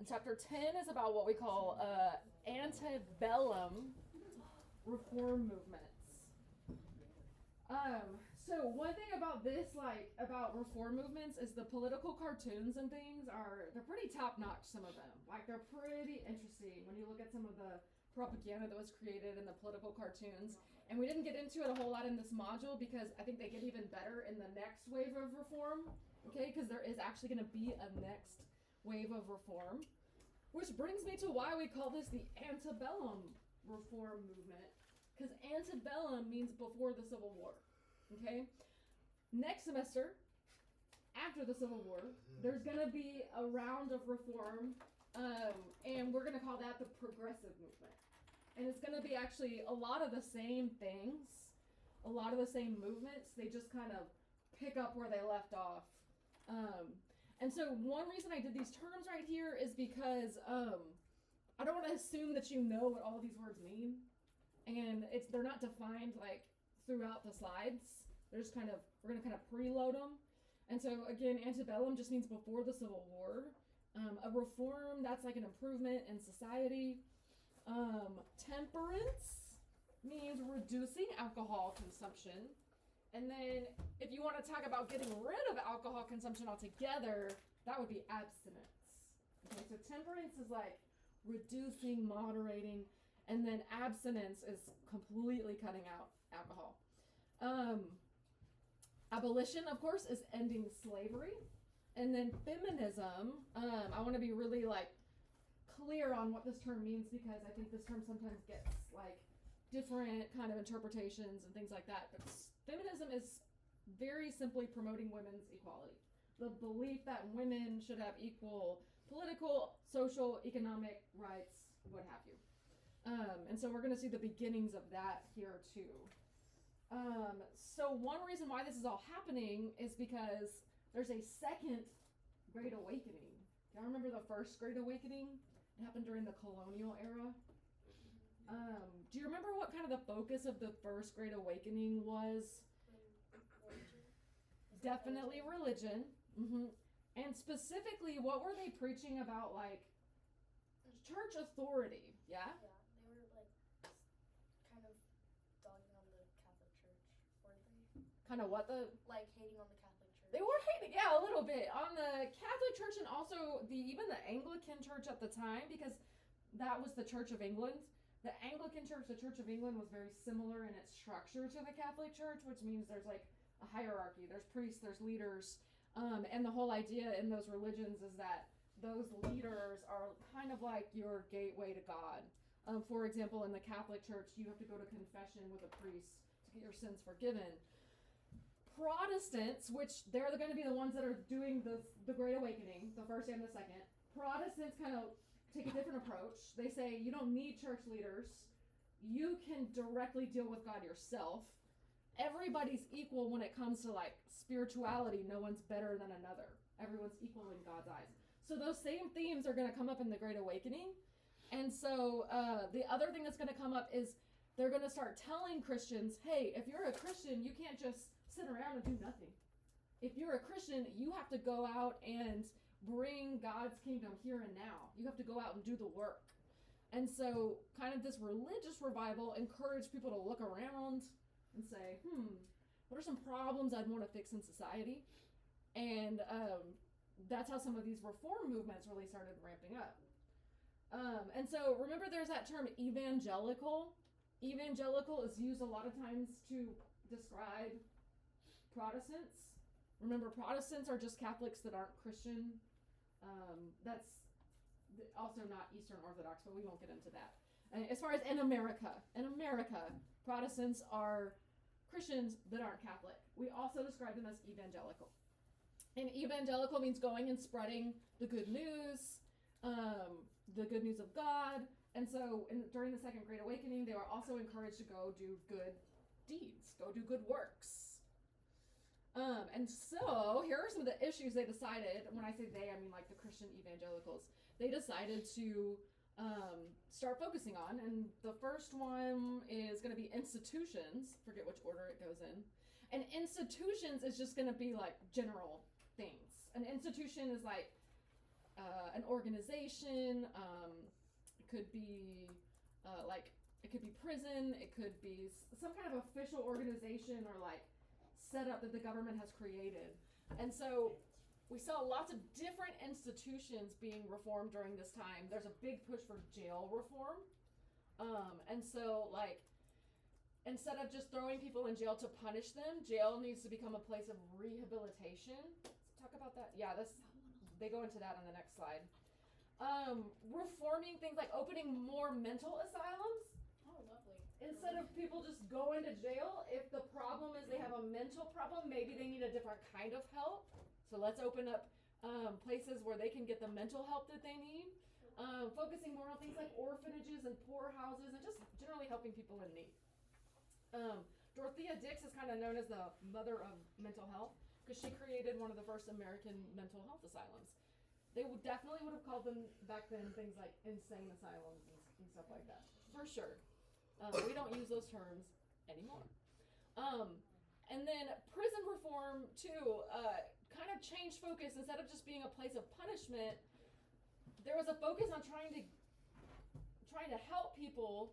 Chapter 10 is about what we call antebellum reform movements. So one thing about this, like about reform movements, is the political cartoons and things they're pretty top notch. Some of them, like they're pretty interesting when you look at some of the propaganda that was created in the political cartoons. And we didn't get into it a whole lot in this module because I think they get even better in the next wave of reform. Okay, because there is actually going to be a next wave of reform, which brings me to why we call this the antebellum reform movement. Because antebellum means before the Civil War. Okay? Next semester, after the Civil War, there's going to be a round of reform, and we're going to call that the progressive movement. And it's going to be actually a lot of the same things, a lot of the same movements. They just kind of pick up where they left off. And so one reason I did these terms right here is because I don't want to assume that you know what all of these words mean. And they're not defined like throughout the slides. They're just we're going to kind of preload them. And so again, antebellum just means before the Civil War. A reform, that's like an improvement in society. Temperance means reducing alcohol consumption. And then if you want to talk about getting rid of alcohol consumption altogether, that would be abstinence. Okay, so temperance is like reducing, moderating, and then abstinence is completely cutting out alcohol. Abolition, of course, is ending slavery. And then feminism, I want to be really like clear on what this term means because I think this term sometimes gets like different kind of interpretations and things like that. But feminism is very simply promoting women's equality. The belief that women should have equal political, social, economic rights, what have you. And so we're going to see the beginnings of that here too. So one reason why this is all happening is because there's a second Great Awakening. Y'all remember the first Great Awakening? It happened during the colonial era. Do you remember what kind of the focus of the first Great Awakening was? Definitely religion. Mm-hmm. And specifically, what were they preaching about, like, church authority? Yeah? Yeah, they were, like, kind of dogging on the Catholic Church, weren't they? Kind of what the... Like, hating on the Catholic Church. They were hating, yeah, a little bit. On the Catholic Church and also even the Anglican Church at the time, because that was the Church of England. The Anglican Church, the Church of England, was very similar in its structure to the Catholic Church, which means there's like a hierarchy. There's priests, there's leaders, and the whole idea in those religions is that those leaders are kind of like your gateway to God. For example, in the Catholic Church, you have to go to confession with a priest to get your sins forgiven. Protestants, which they're going to be the ones that are doing the Great Awakening, the first and the second, Protestants kind of take a different approach. They say you don't need church leaders. You can directly deal with God yourself. Everybody's equal when it comes to like spirituality. No one's better than another. Everyone's equal in God's eyes. So those same themes are going to come up in the Great Awakening. And so the other thing that's going to come up is they're going to start telling Christians, hey, if you're a Christian, you can't just sit around and do nothing. If you're a Christian, you have to go out and bring God's kingdom here and now. You have to go out and do the work. And so kind of this religious revival encouraged people to look around and say, what are some problems I'd want to fix in society? And that's how some of these reform movements really started ramping up. And so remember there's that term evangelical. Evangelical is used a lot of times to describe Protestants. Remember, Protestants are just Catholics that aren't Christian. That's also not Eastern Orthodox, but we won't get into that. As far as in America, Protestants are Christians that aren't Catholic. We also describe them as evangelical. And evangelical means going and spreading the good news of God. And so during the Second Great Awakening, they were also encouraged to go do good deeds, go do good works. And so here are some of the issues they decided. When I say they, I mean like the Christian evangelicals. They decided to start focusing on. And the first one is going to be institutions. Forget which order it goes in. And institutions is just going to be like general things. An institution is like an organization. It could be it could be prison. It could be some kind of official organization or like setup that the government has created. And so we saw lots of different institutions being reformed during this time. There's a big push for jail reform. And so like instead of just throwing people in jail to punish them, jail needs to become a place of rehabilitation. Let's talk about that. Yeah, they go into that on the next slide. Reforming things like opening more mental asylums. Oh, lovely. Instead of people just going to jail, if the problem is they have a mental problem, maybe they need a different kind of help. So let's open up places where they can get the mental help that they need. Focusing more on things like orphanages and poorhouses and just generally helping people in need. Dorothea Dix is kind of known as the mother of mental health because she created one of the first American mental health asylums. They definitely would have called them back then things like insane asylums and stuff like that, for sure. We don't use those terms anymore. And then prison reform too kind of changed focus. Instead of just being a place of punishment, there was a focus on trying to help people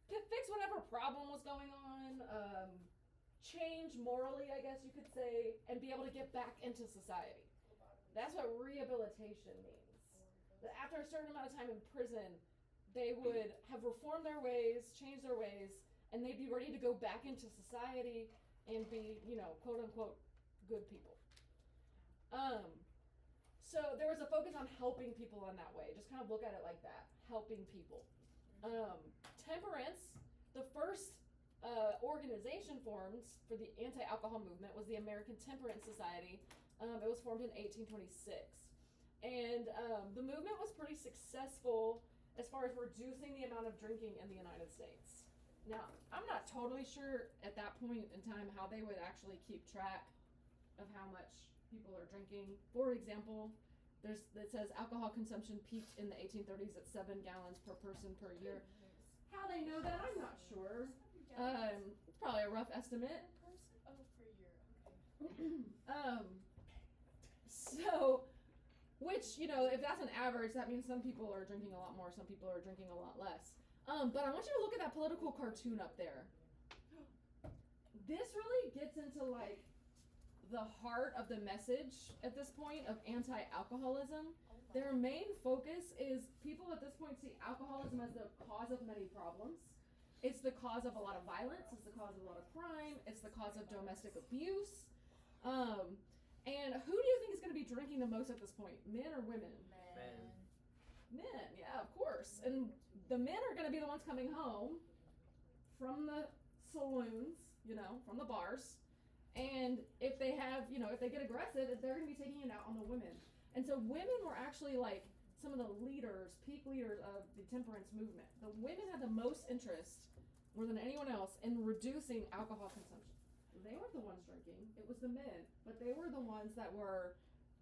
fix whatever problem was going on, change morally, I guess you could say, and be able to get back into society. That's what rehabilitation means. That after a certain amount of time in prison, they would have reformed their ways, changed their ways, and they'd be ready to go back into society and be, quote unquote, good people. So there was a focus on helping people in that way. Just kind of look at it like that, helping people. Temperance, the first organization formed for the anti-alcohol movement was the American Temperance Society. It was formed in 1826. And the movement was pretty successful as far as reducing the amount of drinking in the United States. Now, I'm not totally sure at that point in time how they would actually keep track of how much people are drinking. For example, it says alcohol consumption peaked in the 1830s at 7 gallons per person per year. How they know that, I'm not sure. Probably a rough estimate. Per person? Oh, per year. Okay. So, which, if that's an average, that means some people are drinking a lot more, some people are drinking a lot less. But I want you to look at that political cartoon up there. This really gets into like the heart of the message at this point of anti-alcoholism. Their main focus is people at this point see alcoholism as the cause of many problems. It's the cause of a lot of violence, it's the cause of a lot of crime, it's the cause of domestic abuse. And who do you think is going to be drinking the most at this point? Men or women? Men, yeah, of course. And the men are going to be the ones coming home from the saloons, from the bars. And if they have, if they get aggressive, they're going to be taking it out on the women. And so women were actually like some of the peak leaders of the temperance movement. The women had the most interest, more than anyone else, in reducing alcohol consumption. They weren't the ones drinking, it was the men. But they were the ones that were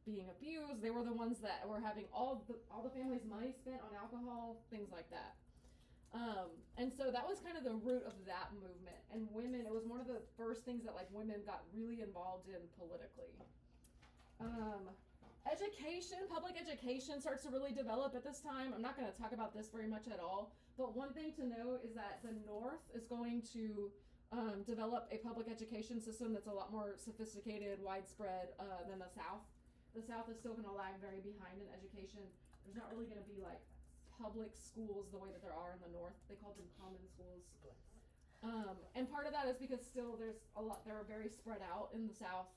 being abused. They were the ones that were having all the family's money spent on alcohol, things like that. And so that was kind of the root of that movement. And women, it was one of the first things that like women got really involved in politically. Education, public education starts to really develop at this time. I'm not going to talk about this very much at all, but one thing to know is that the North is going to develop a public education system that's a lot more sophisticated, widespread than the South. The South is still going to lag very behind in education. There's not really going to be like public schools the way that there are in the North. They call them common schools. And part of that is because still they're very spread out in the South.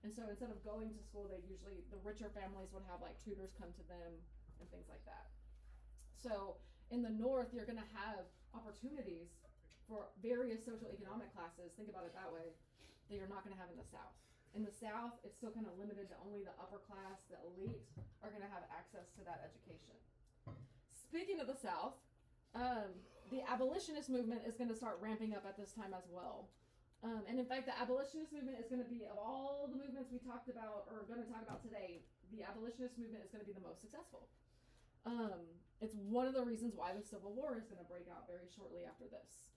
And so instead of going to school, the richer families would have like tutors come to them and things like that. So in the North, you're going to have opportunities for various social economic classes, think about it that way, that you're not going to have in the South. In the South, it's still kind of limited to only the upper class, the elite, are going to have access to that education. Speaking of the South, the abolitionist movement is going to start ramping up at this time as well. And in fact, the abolitionist movement is going to be, of all the movements we talked about, or are going to talk about today, the abolitionist movement is going to be the most successful. It's one of the reasons why the Civil War is going to break out very shortly after this.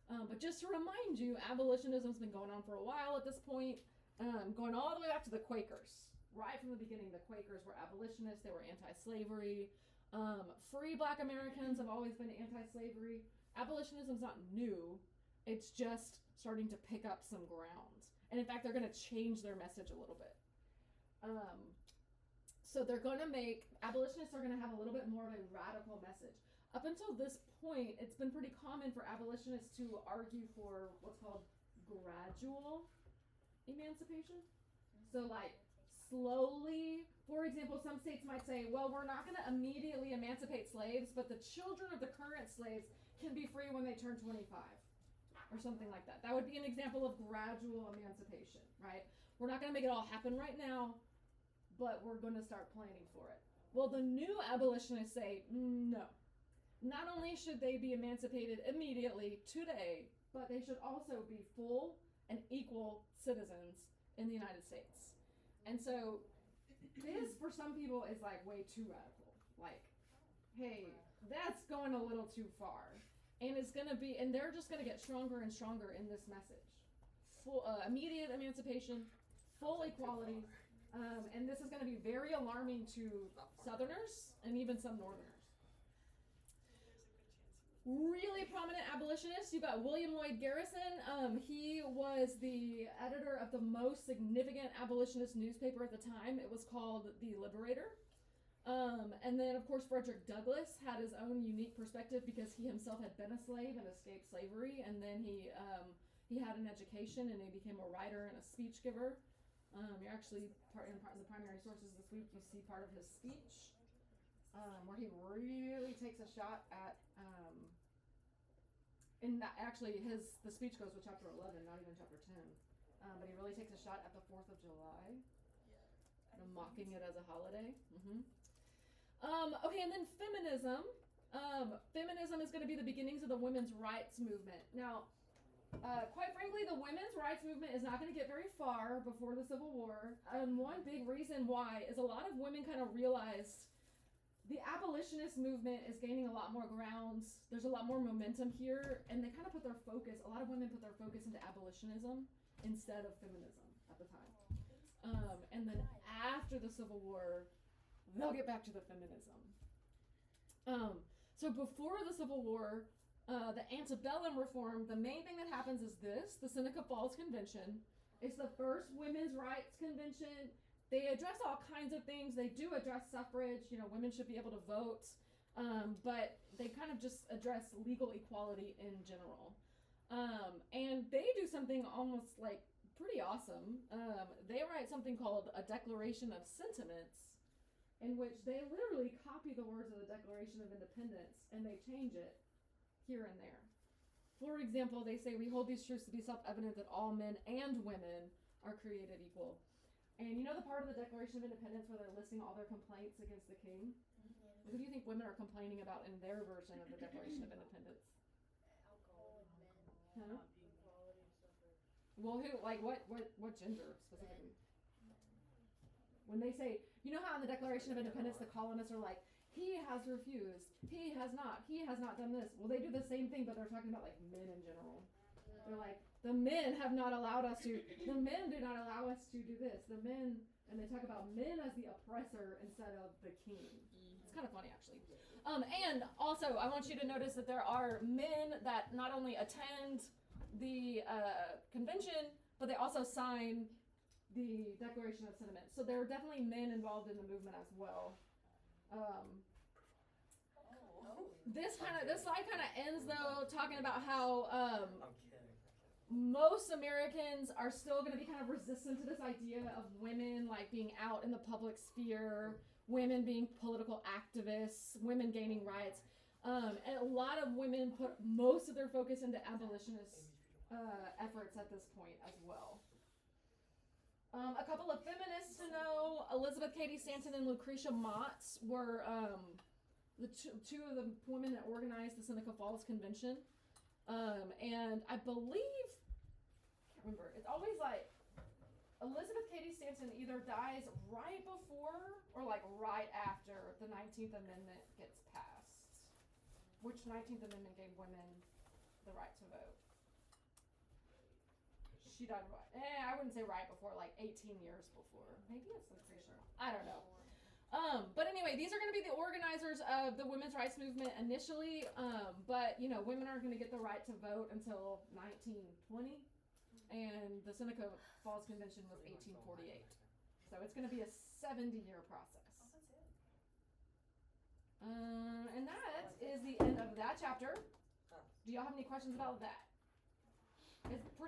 But just to remind you, abolitionism's been going on for a while at this point, going all the way back to the Quakers. right from the beginning, the Quakers were abolitionists. They were anti-slavery. Free Black Americans have always been anti-slavery. Abolitionism's not new. It's just starting to pick up some ground. And in fact, they're going to change their message a little bit. So they're going to abolitionists are going to have a little bit more of a radical message. Up until this point, it's been pretty common for abolitionists to argue for what's called gradual emancipation. So like slowly, for example, some states might say, well, we're not going to immediately emancipate slaves, but the children of the current slaves can be free when they turn 25 or something like that. That would be an example of gradual emancipation, right? We're not going to make it all happen right now, but we're going to start planning for it. Well, the new abolitionists say, no. Not only should they be emancipated immediately today, but they should also be full and equal citizens in the United States. And so this, for some people, is like way too radical. Like, hey, that's going a little too far. And it's going to be, and they're just going to get stronger and stronger in this message. Full, immediate emancipation, full equality. And this is going to be very alarming to Southerners and even some Northerners. Really prominent abolitionists. You got William Lloyd Garrison. He was the editor of the most significant abolitionist newspaper at the time. It was called The Liberator. And then, of course, Frederick Douglass had his own unique perspective because he himself had been a slave and escaped slavery. And then he had an education and he became a writer and a speech giver. You're actually in the primary sources this week. You see part of his speech where he really takes a shot at. The speech goes with chapter 11, not even chapter 10. But he really takes a shot at the 4th of July, mocking it as a holiday. Okay, and then feminism. Feminism is going to be the beginnings of the women's rights movement. Now, quite frankly, the women's rights movement is not going to get very far before the Civil War. And one big reason why is a lot of women kind of realized the abolitionist movement is gaining a lot more ground. There's a lot more momentum here, and they kind of a lot of women put their focus into abolitionism instead of feminism at the time. And then after the Civil War, they'll get back to the feminism. So before the Civil War, the antebellum reform, the main thing that happens is the Seneca Falls Convention. It's the first women's rights convention. They address all kinds of things. They do address suffrage. Women should be able to vote. But they kind of just address legal equality in general. And they do something almost like pretty awesome. They write something called a Declaration of Sentiments, in which they literally copy the words of the Declaration of Independence and they change it here and there. For example, they say, we hold these truths to be self-evident that all men and women are created equal. And you know the part of the Declaration of Independence where they're listing all their complaints against the king? What do you think women are complaining about in their version of the Declaration of Independence? Alcohol, men, Huh? equality, suffrage. Well, what gender specifically? When they say, you know how in the Declaration of Independence the colonists are like, he has refused, he has not done this. Well, they do the same thing, but they're talking about like men in general. They're like, the men have not allowed us to, the men do not allow us to do this. The men, and they talk about men as the oppressor instead of the king. It's kind of funny, actually. And also, I want you to notice that there are men that not only attend the convention, but they also sign the Declaration of Sentiments. So there are definitely men involved in the movement as well. This slide kind of ends, though, talking about how most Americans are still going to be kind of resistant to this idea of women like being out in the public sphere, women being political activists, women gaining rights. And a lot of women put most of their focus into abolitionist efforts at this point as well. A couple of feminists to know, Elizabeth Cady Stanton and Lucretia Mott were the two of the women that organized the Seneca Falls Convention. And I believe, I can't remember, it's always like Elizabeth Cady Stanton either dies right before or like right after the 19th Amendment gets passed. Which 19th Amendment gave women the right to vote? she died I wouldn't say right before, like 18 years before. Maybe it's Lucretia. I don't know. But anyway, these are going to be the organizers of the women's rights movement initially. But you know, women aren't going to get the right to vote until 1920, and the Seneca Falls Convention was 1848. So it's going to be a 70-year process. And that is the end of that chapter. Do y'all have any questions about that? It's pretty